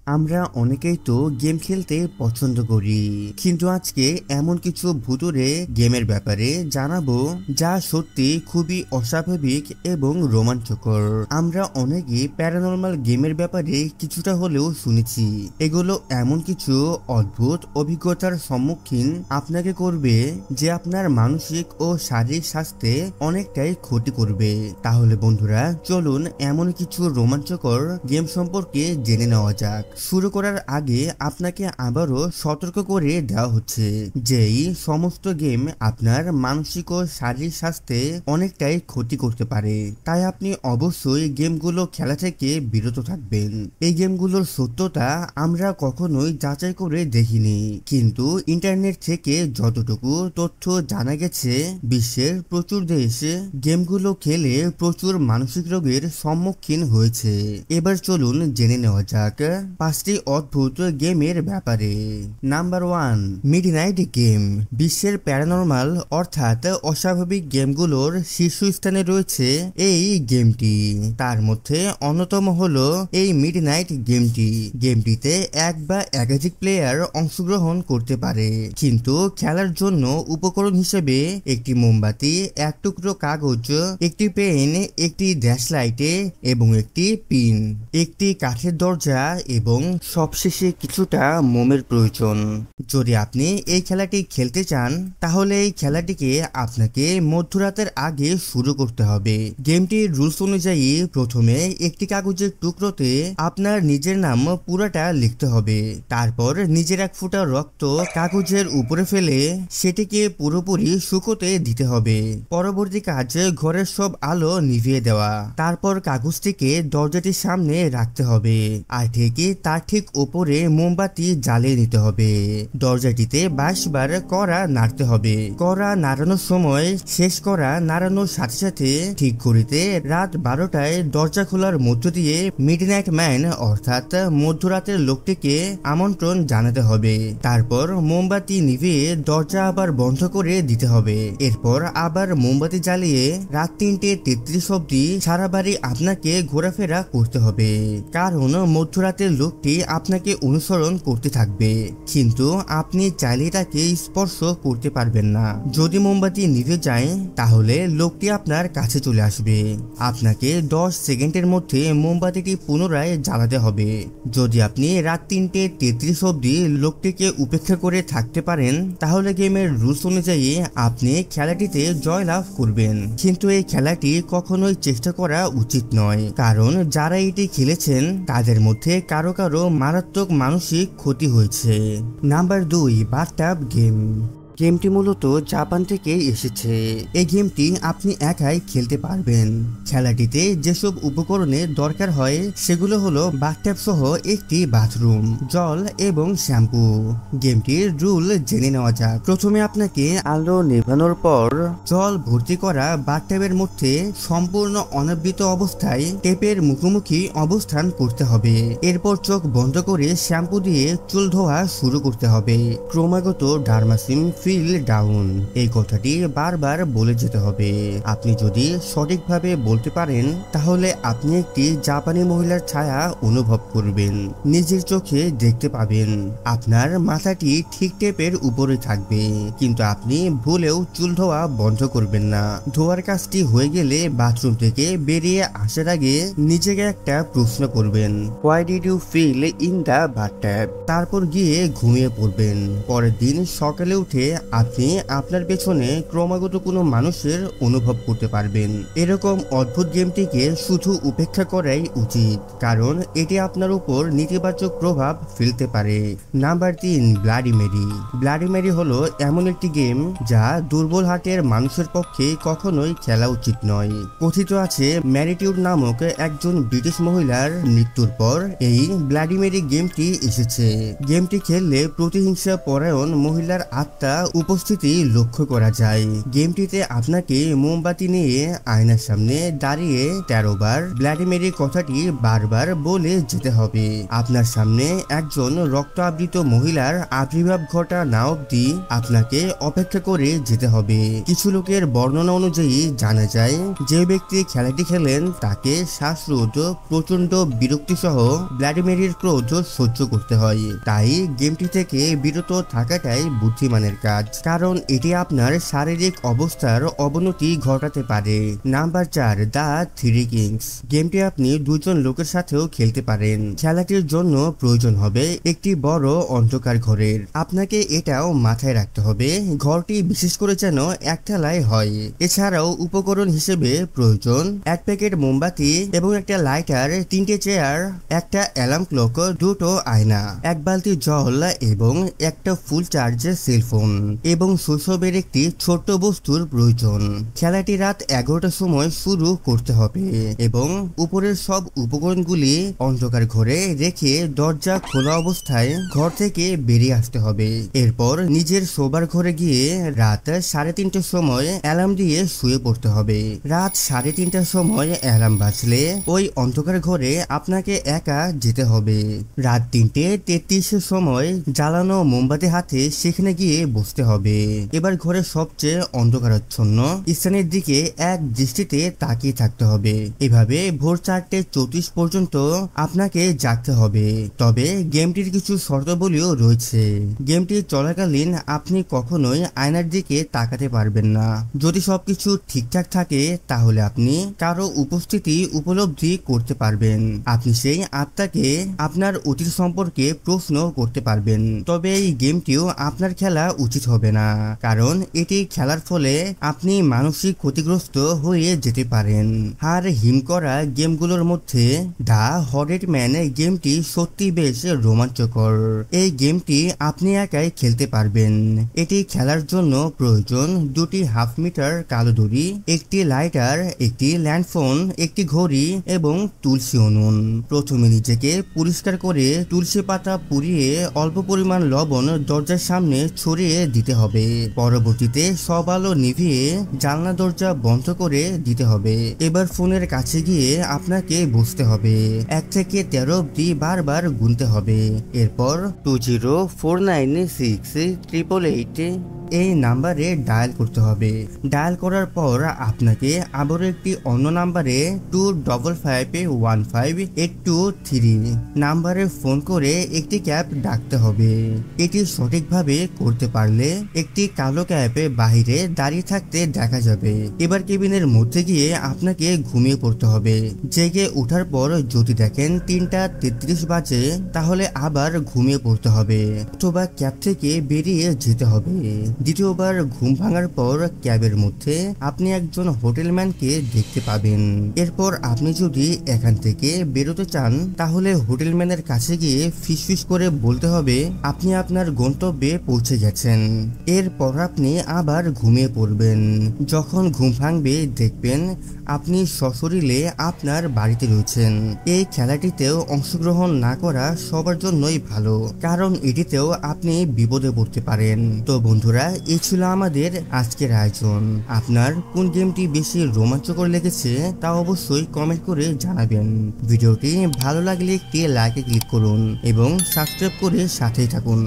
আমরা অনেকেই তো গেম খেলতে পছন্দ করি, কিন্তু আজকে এমন কিছু ভুতুড়ে গেমের ব্যাপারে জানাবো যা সত্যি খুবই অস্বাভাবিক এবং রোমাঞ্চকর। আমরা অনেকেই প্যারানর্মাল গেমের ব্যাপারে কিছুটা হলেও শুনেছি। এগুলো এমন কিছু অদ্ভুত অভিজ্ঞতার সম্মুখীন আপনাকে করবে যে আপনার মানসিক ও শারীরিক স্বাস্থ্যে অনেকটাই ক্ষতি করবে। তাহলে বন্ধুরা, চলুন এমন কিছু রোমাঞ্চকর গেম সম্পর্কে জেনে নেওয়া যাক। শুরু করার আগে আপনাকে আবারও সতর্ক করে দেওয়া হচ্ছে যে এই সমস্ত গেম আপনার মানসিক ও শারীরিক স্বাস্থ্যে অনেকটাই ক্ষতি করতে পারে, তাই আপনি অবশ্যই গেমগুলো খেলা থেকে বিরত থাকবেন। এই গেমগুলোর সত্যতা আমরা কখনোই যাচাই করে দেখিনি, কিন্তু ইন্টারনেট থেকে যতটুকু তথ্য জানা গেছে, বিশ্বের প্রচুর দেশ গেমগুলো খেলে প্রচুর মানসিক রোগের সম্মুখীন হয়েছে। এবার চলুন জেনে নেওয়া যাক 5টি অদ্ভুত গেমের ব্যাপারে। Number 1, midnight game. বিশ্বের প্যারানর্মাল অর্থাৎ অস্বাভাবিক গেমগুলোর শীর্ষস্থানে রয়েছে এই গেমটি। তার মধ্যে অন্যতম হলো এই মিডনাইট গেমটি। গেমটিতে এক বা একাধিক প্লেয়ার অংশগ্রহণ করতে পারে, কিন্তু খেলার জন্য উপকরণ হিসেবে একটি মোমবাতি, এক টুকরো কাগজ, একটি পেন, একটি ড্যাশলাইটে এবং একটি পিন, একটি কাঠের দরজা এবং সবশেষে কিছুটা মোমের প্রয়োজন। যদি আপনি এই খেলাটি খেলতে চান, তাহলে এই খেলাটিকে আপনাকে মধ্যরাতের আগে শুরু করতে হবে। গেমটির রুলস অনুযায়ী প্রথমে একটি কাগজের টুকরোতে আপনার নিজের নাম পুরাটা লিখতে হবে। তারপর নিজের এক ফোঁটা রক্ত কাগজের উপরে ফেলে সেটিকে পুরোপুরি শুকোতে দিতে হবে। পরবর্তী কাজ ঘরের সব আলো নিভিয়ে দেওয়া। তারপর কাগজটিকে দরজাটির সামনে রাখতে হবে, আর তার ঠিক উপরে মোমবাতি জ্বালিয়ে নিতে হবে। দরজাটিতে 22 বার কড়া নাড়তে হবে। কড়া নাড়ানোর সময় শেষ কড়া নাড়ানোর সাথে সাথে ঠিক ঘড়িতে রাত 12টায় দরজা খোলার মধ্য দিয়ে মিডনাইট ম্যান অর্থাৎ মধ্যরাতের লোকটিকে আমন্ত্রণ জানাতে হবে। তারপর মোমবাতি নিভিয়ে দরজা আবার বন্ধ করে দিতে হবে। এরপর আবার মোমবাতি জ্বালিয়ে রাত 3:33 অবধি সারা বাড়ি আপনাকে ঘোরাফেরা করতে হবে, কারণ মধ্যরাতের লোকটি আপনাকে অনুসরণ করতে থাকবে, কিন্তু আপনি চাইলে তাকে স্পর্শ করতে পারবেন না। যদি মোমবাতি নিভে যায়, তাহলে লোকটি আপনার কাছে চলে আসবে। আপনাকে 10 সেকেন্ডের মধ্যে মোমবাতিটি পুনরায় জ্বালাতে হবে। যদি আপনি রাত 3:33 অবধি লোকটিকে উপেক্ষা করে থাকতে পারেন, তাহলে গেমের রুলস অনুযায়ী আপনি খেলাটিতে জয়লাভ করবেন। কিন্তু এই খেলাটি কখনোই চেষ্টা করা উচিত নয়, কারণ যারা এটি খেলেছেন তাদের মধ্যে কারো কারো মারাত্মক মানসিক ক্ষতি হয়েছে। Number 2, bathtub game. গেমটি মূলত জাপান থেকে এসেছে। এই গেমটি আপনি একাই খেলতে পারবেন। খেলাটিতে যেসব উপকরণের দরকার হয় সেগুলো হলো বাথট্যাব সহ একটি বাথরুম, জল এবং শ্যাম্পু। গেমটির রুল জেনে নেওয়া যাক। প্রথমে আপনাকে আলো নেভানোর পর জল ভর্তি করা বাথট্যাবের মধ্যে সম্পূর্ণ অনাবৃত অবস্থায় টেপের মুখোমুখি অবস্থান করতে হবে। এরপর চোখ বন্ধ করে শ্যাম্পু দিয়ে চুল ধোয়া শুরু করতে হবে। ক্রমাগত ডার্মাসিন ফিল ডাউন এই কথাটি বারবার বলে যেতে হবে। আপনি যদি সঠিকভাবে বলতে পারেন, তাহলে আপনি একটি জাপানি মহিলার ছায়া অনুভব করবেন, নিজের চোখে দেখতে পাবেন। আপনার মাথাটি ঠিক টেপের উপরে থাকবে, কিন্তু আপনি ভুলেও চুল ধোয়া বন্ধ করবেন না। ধোয়ার কাজটি হয়ে গেলে বাথরুম থেকে বেরিয়ে আসার আগে নিজেকে একটা প্রশ্ন করবেন, why did you fill in the bathtub? তারপর গিয়ে ঘুমিয়ে পড়বেন। পরের দিন সকালে উঠে আপনি আপনার পেছনে ক্রমাগত কোনো মানুষের অনুভব করতে পারবেন। এরকম অদ্ভুত গেমটিকে শুধু উপেক্ষা করাই উচিত, কারণ এটি আপনার উপর নেতিবাচক প্রভাব ফেলতে পারে। Number 3, Bloody Mary. Bloody Mary হলো এমন একটি গেম যা দুর্বল হার্টের মানুষের পক্ষে কখনোই খেলা উচিত নয়। কথিত আছে ম্যারিটিউড নামক একজন ব্রিটিশ মহিলার মৃত্যুর পর এই ব্লাডি মেরি গেমটি এসেছে। গেমটি খেললে প্রতিহিংসা পরায়ণ মহিলার আত্মা উপস্থিতি লক্ষ্য করা যায়। গেমটিতে আপনাকে মোমবাতি নিয়ে আয়নার সামনে দাঁড়িয়ে 13 বার ব্লাডি মেরি কথাটি বারবার বলে যেতে হবে। আপনার সামনে একজন রক্ত আবৃত মহিলার আবির্ভাব ঘটা না অবধি আপনাকে অপেক্ষা করে যেতে হবে। কিছু লোকের বর্ণনা অনুযায়ী জানা যায় যে ব্যক্তি খেলাটি খেলেন তাকে শ্বাসরোধ, প্রচন্ড বিরক্তি সহ ব্লাডি মেরির ক্রোধ সহ্য করতে হয়। তাই গেমটি থেকে বিরত থাকাটাই বুদ্ধিমানের কাজ, কারণ এটি আপনার শারীরিক অবস্থার অবনতি ঘটাতে পারে। Number 4, the three kings. গেমটি আপনি দুজন লোকের সাথেও খেলতে পারেন। খেলাটির জন্য প্রয়োজন হবে একটি বড় অন্ধকার ঘরের। আপনাকে এটাও মাথায় রাখতে হবে ঘরটি বিশেষ করে যেন একতলায় হয়। এছাড়াও উপকরণ হিসেবে প্রয়োজন 1 প্যাকেট মোমবাতি এবং একটা লাইটার, 3টে চেয়ার, একটা অ্যালার্ম ক্লক, 2টো আয়না, 1 বালতি জল এবং একটা ফুল চার্জ সেলফোন এবং শৈশবের একটি ছোট্ট বস্তুর প্রয়োজন। খেলাটি রাত 11টার সময় শুরু করতে হবে এবং উপরের সব উপকরণগুলি অন্ধকার ঘরে রেখে দরজা খোলা অবস্থায় ঘর থেকে বেরিয়ে আসতে হবে। এরপর নিজের শোবার ঘরে গিয়ে রাত 3:30টার সময় অ্যালার্ম দিয়ে শুয়ে পড়তে হবে। রাত 3:30টার সময় অ্যালার্ম বাজলে ওই অন্ধকার ঘরে আপনাকে একা যেতে হবে। রাত 3:33 সময় জ্বালানো মোমবাতি হাতে সেখানে গিয়ে বসতে হবে। এবার ঘরের সবচেয়ে অন্ধকারাচ্ছন্ন স্থানের দিকে এক দৃষ্টিতে তাকিয়ে থাকতে হবে। এভাবে ভোর 4:34 পর্যন্ত আপনাকে জাগতে হবে। তবে গেমটির কিছু শর্তাবলীও রয়েছে। গেমটি চলাকালীন আপনি কখনোই আয়নার দিকে তাকাতে পারবেন না। যদি সবকিছু ঠিকঠাক থাকে তাহলে আপনি কারো উপস্থিতি উপলব্ধি করতে পারবেন। আপনি সেই আত্মাকে আপনার অতীত সম্পর্কে প্রশ্ন করতে পারবেন। তবে এই গেমটিও আপনার খেলা উচিত হবে না, কারণ এটি খেলার ফলে আপনি মানসিক ক্ষতিগ্রস্ত হয়ে যেতে পারেন। আর হিম করা গেমগুলোর মধ্যে দ্য হরেড ম্যান গেমটি সত্যি বেশ রোমাঞ্চকর। এই গেমটি আপনি একাই খেলতে পারবেন। এটি খেলার জন্য প্রয়োজন 2টি হাফ মিটার কালো দড়ি, একটি লাইটার, একটি ল্যান্ডফোন, একটি ঘড়ি এবং তুলসী উনুন। প্রথমে নিজেকে পরিষ্কার করে তুলসী পাতা পুড়িয়ে অল্প পরিমাণ লবণ দরজার সামনে ছড়িয়ে দিতে হবে। পরবর্তীতে সব আলো নিভিয়ে জানলা দরজা বন্ধ করে দিতে হবে। এবার ফোনের কাছে গিয়ে আপনাকে বসতে হবে। 1 থেকে 13 অবধি বারবার গুনতে হবে। এরপর 2049688 এই নাম্বারে ডায়াল করতে হবে। ডায়াল করার পর আপনাকে আবারও একটি অন্য নাম্বারে 25515823 নাম্বারে ফোন করে একটি ক্যাব ডাকতে হবে। এটি সঠিকভাবে করতে পারলে একটি কালো ক্যাব বাহিরে দাঁড়িয়ে থাকতে দেখা যাবে। এবার কেবিনের মধ্যে গিয়ে আপনাকে ঘুমিয়ে পড়তে হবে। জেগে ওঠার পর যদি দেখেন 3:33 বাজে তাহলে আবার ঘুমিয়ে পড়তে হবে অথবা ক্যাব থেকে বেরিয়ে যেতে হবে। দ্বিতীয়বার ঘুম ভাঙার পর ক্যাবের মধ্যে আপনি একজন হোটেলম্যানকে দেখতে পাবেন। এরপর আপনি যদি এখান থেকে বেরোতে চান তাহলে হোটেলম্যানের কাছে গিয়ে ফিসফিস করে বলতে হবে আপনি আপনার গন্তব্যে পৌঁছে গেছেন। এরপর আপনি আবার ঘুমিয়ে পড়বেন। যখন ঘুম ভাঙবে দেখবেন আপনি সশরীরে আপনার বাড়িতে রয়েছেন। এই খেলাটিতেও অংশগ্রহণ না করা সবার জন্যই ভালো, কারণ এটিতেও আপনি বিপদে পড়তে পারেন। তো বন্ধুরা, এই ছিল আমাদের আজকের আয়োজন। আপনার কোন গেমটি বেশি রোমাঞ্চকর লেগেছে তা অবশ্যই কমেন্ট করে জানাবেন। ভিডিওটি ভালো লাগলে একটি লাইকে ক্লিক করুন এবং সাবস্ক্রাইব করে সাথেই থাকুন।